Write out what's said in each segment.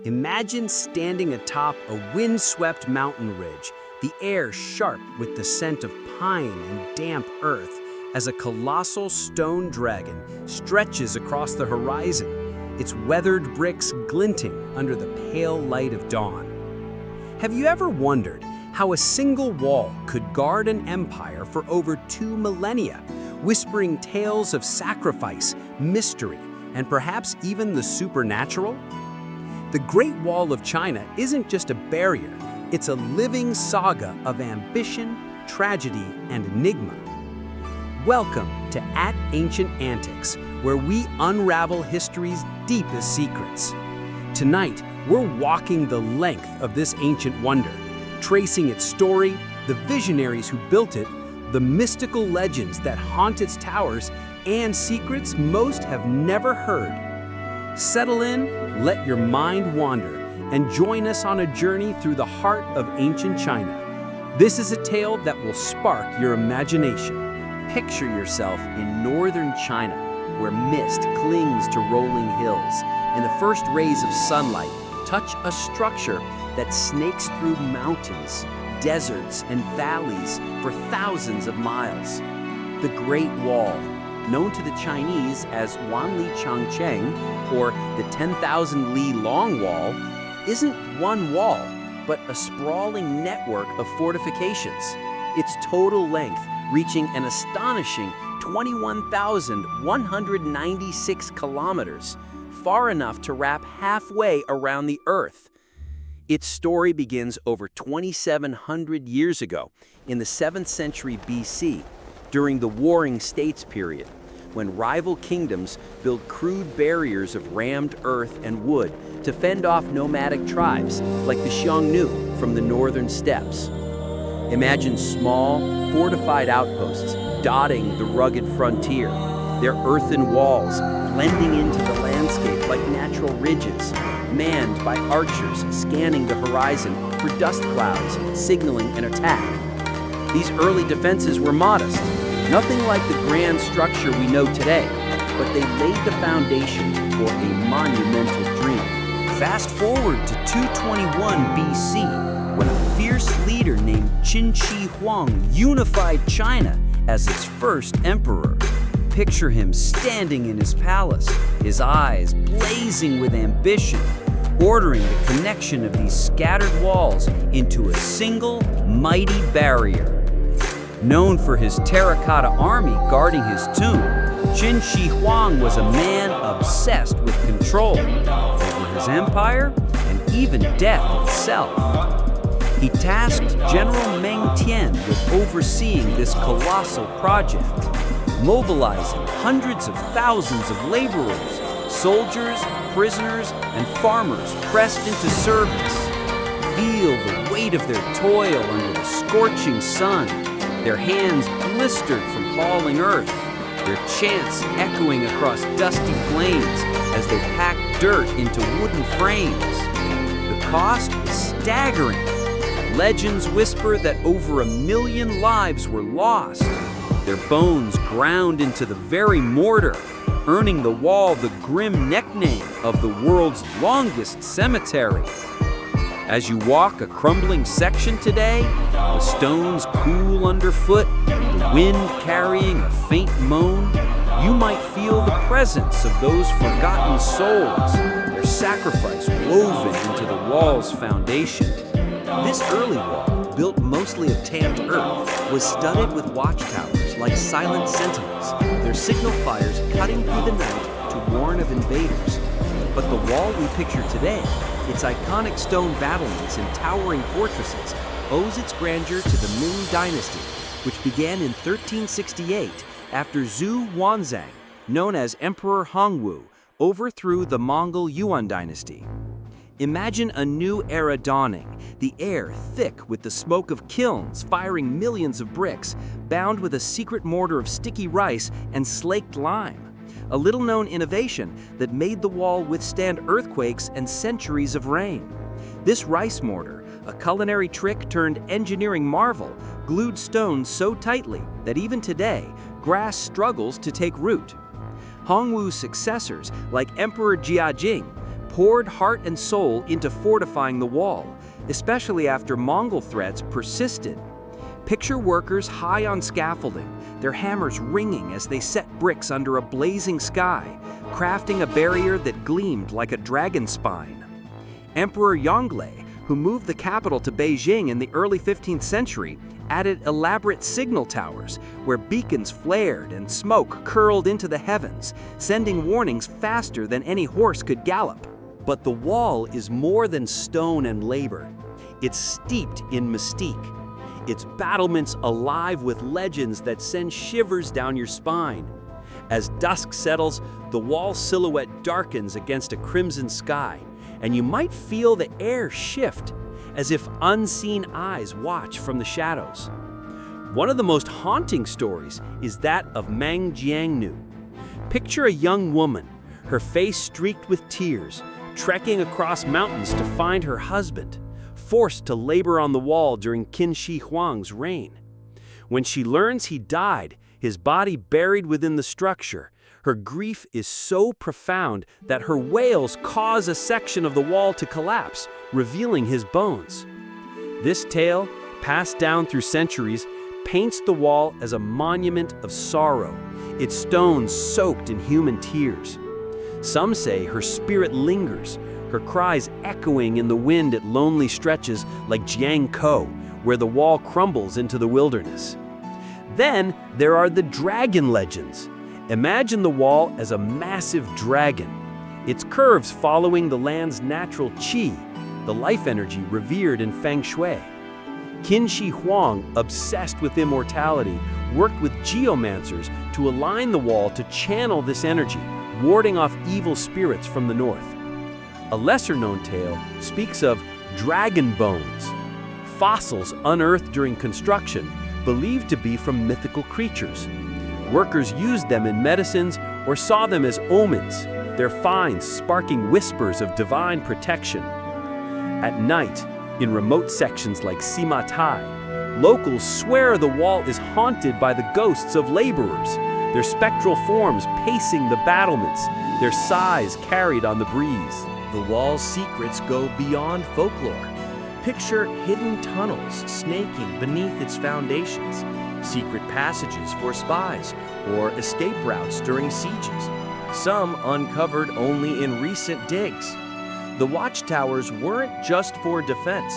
Imagine standing atop a windswept mountain ridge, the air sharp with the scent of pine and damp earth, as a colossal stone dragon stretches across the horizon, its weathered bricks glinting under the pale light of dawn. Have you ever wondered how a single wall could guard an empire for over 2 millennia, whispering tales of sacrifice, mystery, and perhaps even the supernatural? The Great Wall of China isn't just a barrier, it's a living saga of ambition, tragedy, and enigma. Welcome to @Ancient Antics, where we unravel history's deepest secrets. Tonight, we're walking the length of this ancient wonder, tracing its story, the visionaries who built it, the mystical legends that haunt its towers, and secrets most have never heard. Settle in, let your mind wander, and join us on a journey through the heart of ancient China. This is a tale that will spark your imagination. Picture yourself in northern China, where mist clings to rolling hills, and the first rays of sunlight touch a structure that snakes through mountains, deserts, and valleys for thousands of miles. The Great Wall, known to the Chinese as Wanli Changcheng, or the 10,000 Li Long Wall, isn't one wall, but a sprawling network of fortifications. Its total length reaching an astonishing 21,196 kilometers, far enough to wrap halfway around the Earth. Its story begins over 2,700 years ago, in the 7th century BC, during the Warring States period, when rival kingdoms built crude barriers of rammed earth and wood to fend off nomadic tribes like the Xiongnu from the northern steppes. Imagine small, fortified outposts dotting the rugged frontier, their earthen walls blending into the landscape like natural ridges, manned by archers scanning the horizon for dust clouds signaling an attack. These early defenses were modest, nothing like the grand structure we know today, but they laid the foundation for a monumental dream. Fast forward to 221 BC, when a fierce leader named Qin Shi Huang unified China as its first emperor. Picture him standing in his palace, his eyes blazing with ambition, ordering the connection of these scattered walls into a single mighty barrier. Known for his terracotta army guarding his tomb, Qin Shi Huang was a man obsessed with control over his empire and even death itself. He tasked General Meng Tian with overseeing this colossal project, mobilizing hundreds of thousands of laborers, soldiers, prisoners, and farmers pressed into service. Feel the weight of their toil under the scorching sun, their hands blistered from hauling earth, their chants echoing across dusty plains as they packed dirt into wooden frames. The cost was staggering. Legends whisper that over 1 million lives were lost, their bones ground into the very mortar, earning the wall the grim nickname of the world's longest cemetery. As you walk a crumbling section today, the stones cool underfoot, the wind carrying a faint moan, you might feel the presence of those forgotten souls, their sacrifice woven into the wall's foundation. This early wall, built mostly of tamped earth, was studded with watchtowers like silent sentinels, their signal fires cutting through the night to warn of invaders. But the wall we picture today, its iconic stone battlements and towering fortresses, owes its grandeur to the Ming Dynasty, which began in 1368 after Zhu Wanzang, known as Emperor Hongwu, overthrew the Mongol Yuan dynasty. Imagine a new era dawning, the air thick with the smoke of kilns firing millions of bricks, bound with a secret mortar of sticky rice and slaked lime. A little-known innovation that made the wall withstand earthquakes and centuries of rain. This rice mortar, a culinary trick turned engineering marvel, glued stones so tightly that even today, grass struggles to take root. Hongwu's successors, like Emperor Jiajing, poured heart and soul into fortifying the wall, especially after Mongol threats persisted. Picture workers high on scaffolding, their hammers ringing as they set bricks under a blazing sky, crafting a barrier that gleamed like a dragon spine. Emperor Yongle, who moved the capital to Beijing in the early 15th century, added elaborate signal towers where beacons flared and smoke curled into the heavens, sending warnings faster than any horse could gallop. But the wall is more than stone and labor. It's steeped in mystique. Its battlements alive with legends that send shivers down your spine. As dusk settles, the wall silhouette darkens against a crimson sky, and you might feel the air shift, as if unseen eyes watch from the shadows. One of the most haunting stories is that of Meng Jiangnu. Picture a young woman, her face streaked with tears, trekking across mountains to find her husband, forced to labor on the wall during Qin Shi Huang's reign. When she learns he died, his body buried within the structure, her grief is so profound that her wails cause a section of the wall to collapse, revealing his bones. This tale, passed down through centuries, paints the wall as a monument of sorrow, its stones soaked in human tears. Some say her spirit lingers, her cries echoing in the wind at lonely stretches like Jiangkou, where the wall crumbles into the wilderness. Then there are the dragon legends. Imagine the wall as a massive dragon, its curves following the land's natural qi, the life energy revered in Feng Shui. Qin Shi Huang, obsessed with immortality, worked with geomancers to align the wall to channel this energy, warding off evil spirits from the north. A lesser-known tale speaks of dragon bones, fossils unearthed during construction, believed to be from mythical creatures. Workers used them in medicines or saw them as omens, their finds sparking whispers of divine protection. At night, in remote sections like Sima Tai, locals swear the wall is haunted by the ghosts of laborers, their spectral forms pacing the battlements, their sighs carried on the breeze. The wall's secrets go beyond folklore. Picture hidden tunnels snaking beneath its foundations, secret passages for spies, or escape routes during sieges, some uncovered only in recent digs. The watchtowers weren't just for defense.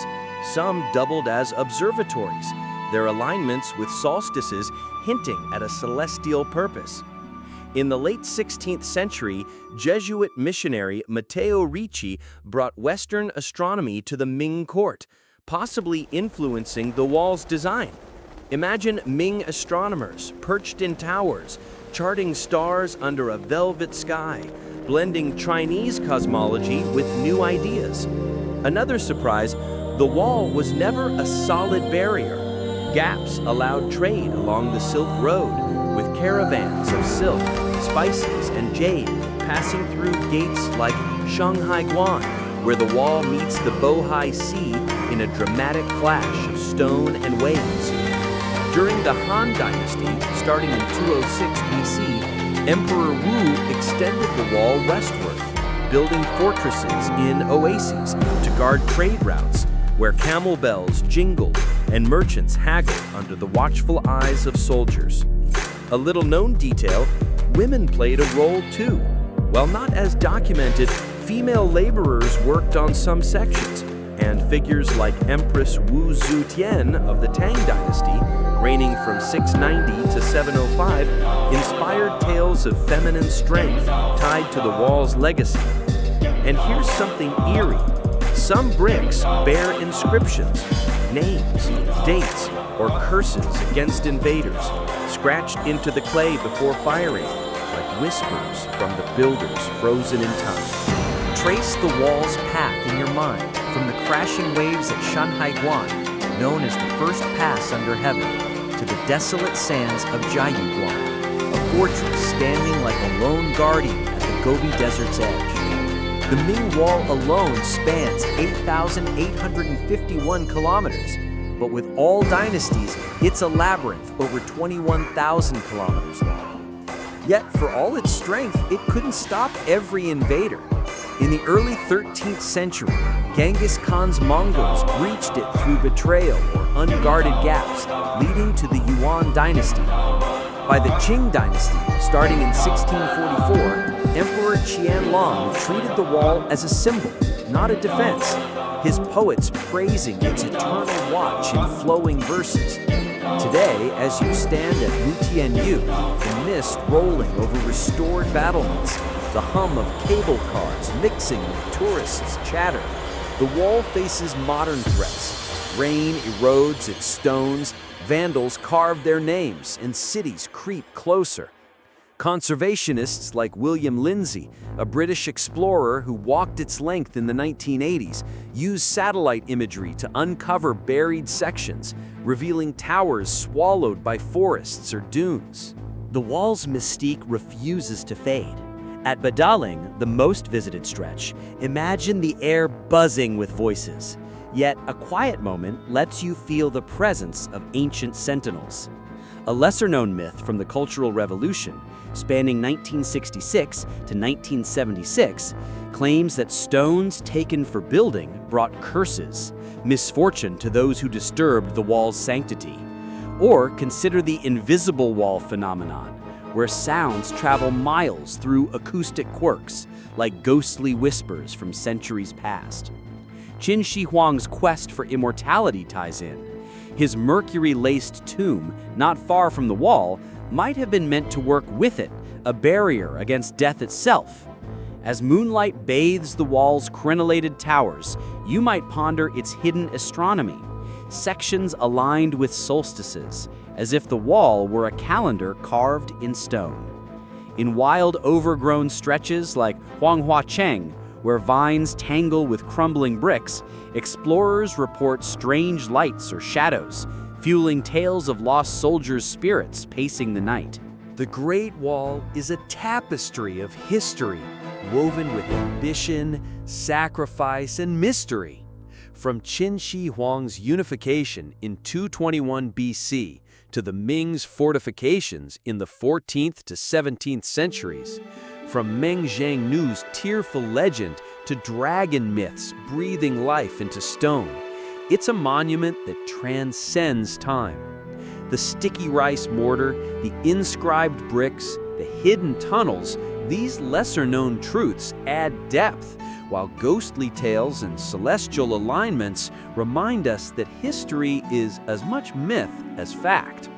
Some doubled as observatories, their alignments with solstices hinting at a celestial purpose. In the late 16th century, Jesuit missionary Matteo Ricci brought Western astronomy to the Ming court, possibly influencing the wall's design. Imagine Ming astronomers perched in towers, charting stars under a velvet sky, blending Chinese cosmology with new ideas. Another surprise, the wall was never a solid barrier. Gaps allowed trade along the Silk Road, with caravans of silk, spices, and jade passing through gates like Shanghai Guan, where the wall meets the Bohai Sea in a dramatic clash of stone and waves. During the Han Dynasty, starting in 206 BC, Emperor Wu extended the wall westward, building fortresses in oases to guard trade routes, where camel bells jingled and merchants haggled under the watchful eyes of soldiers. A little-known detail, women played a role too. While not as documented, female laborers worked on some sections, and figures like Empress Wu Zetian of the Tang Dynasty, reigning from 690 to 705, inspired tales of feminine strength tied to the wall's legacy. And here's something eerie. Some bricks bear inscriptions, names, dates, or curses against invaders, scratched into the clay before firing, like whispers from the builders frozen in time. Trace the wall's path in your mind, from the crashing waves at Shanghai Guan, known as the first pass under heaven, to the desolate sands of Jiayu Guan, a fortress standing like a lone guardian at the Gobi Desert's edge. The Ming Wall alone spans 8,851 kilometers, but with all dynasties, it's a labyrinth over 21,000 kilometers long. Yet, for all its strength, it couldn't stop every invader. In the early 13th century, Genghis Khan's Mongols breached it through betrayal or unguarded gaps, leading to the Yuan dynasty. By the Qing dynasty, starting in 1644, Emperor Qianlong treated the wall as a symbol, not a defense, his poets praising its eternal watch in flowing verses. Today, as you stand at Mutianyu, the mist rolling over restored battlements, the hum of cable cars mixing with tourists' chatter, the wall faces modern threats. Rain erodes its stones, vandals carve their names, and cities creep closer. Conservationists like William Lindsay, a British explorer who walked its length in the 1980s, use satellite imagery to uncover buried sections, revealing towers swallowed by forests or dunes. The wall's mystique refuses to fade. At Badaling, the most visited stretch, imagine the air buzzing with voices. Yet a quiet moment lets you feel the presence of ancient sentinels. A lesser-known myth from the Cultural Revolution, spanning 1966 to 1976, claims that stones taken for building brought curses, misfortune to those who disturbed the wall's sanctity. Or consider the invisible wall phenomenon, where sounds travel miles through acoustic quirks, like ghostly whispers from centuries past. Qin Shi Huang's quest for immortality ties in. His mercury-laced tomb, not far from the wall, might have been meant to work with it, a barrier against death itself. As moonlight bathes the wall's crenellated towers, you might ponder its hidden astronomy, sections aligned with solstices, as if the wall were a calendar carved in stone. In wild, overgrown stretches like Huanghua Cheng, where vines tangle with crumbling bricks, explorers report strange lights or shadows, fueling tales of lost soldiers' spirits pacing the night. The Great Wall is a tapestry of history, woven with ambition, sacrifice, and mystery. From Qin Shi Huang's unification in 221 BC to the Ming's fortifications in the 14th to 17th centuries, from Meng Zhangnu's tearful legend to dragon myths breathing life into stone, it's a monument that transcends time. The sticky rice mortar, the inscribed bricks, the hidden tunnels, these lesser-known truths add depth, while ghostly tales and celestial alignments remind us that history is as much myth as fact.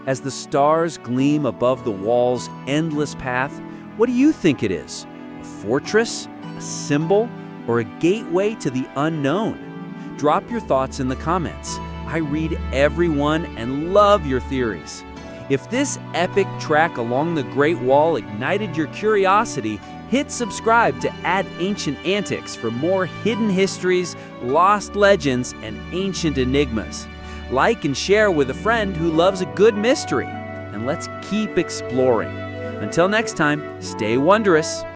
As the stars gleam above the wall's endless path, what do you think it is? A fortress, a symbol, or a gateway to the unknown? Drop your thoughts in the comments. I read every one and love your theories. If this epic trek along the Great Wall ignited your curiosity, hit subscribe to Add Ancient Antics for more hidden histories, lost legends, and ancient enigmas. Like and share with a friend who loves a good mystery. And let's keep exploring. Until next time, stay wondrous.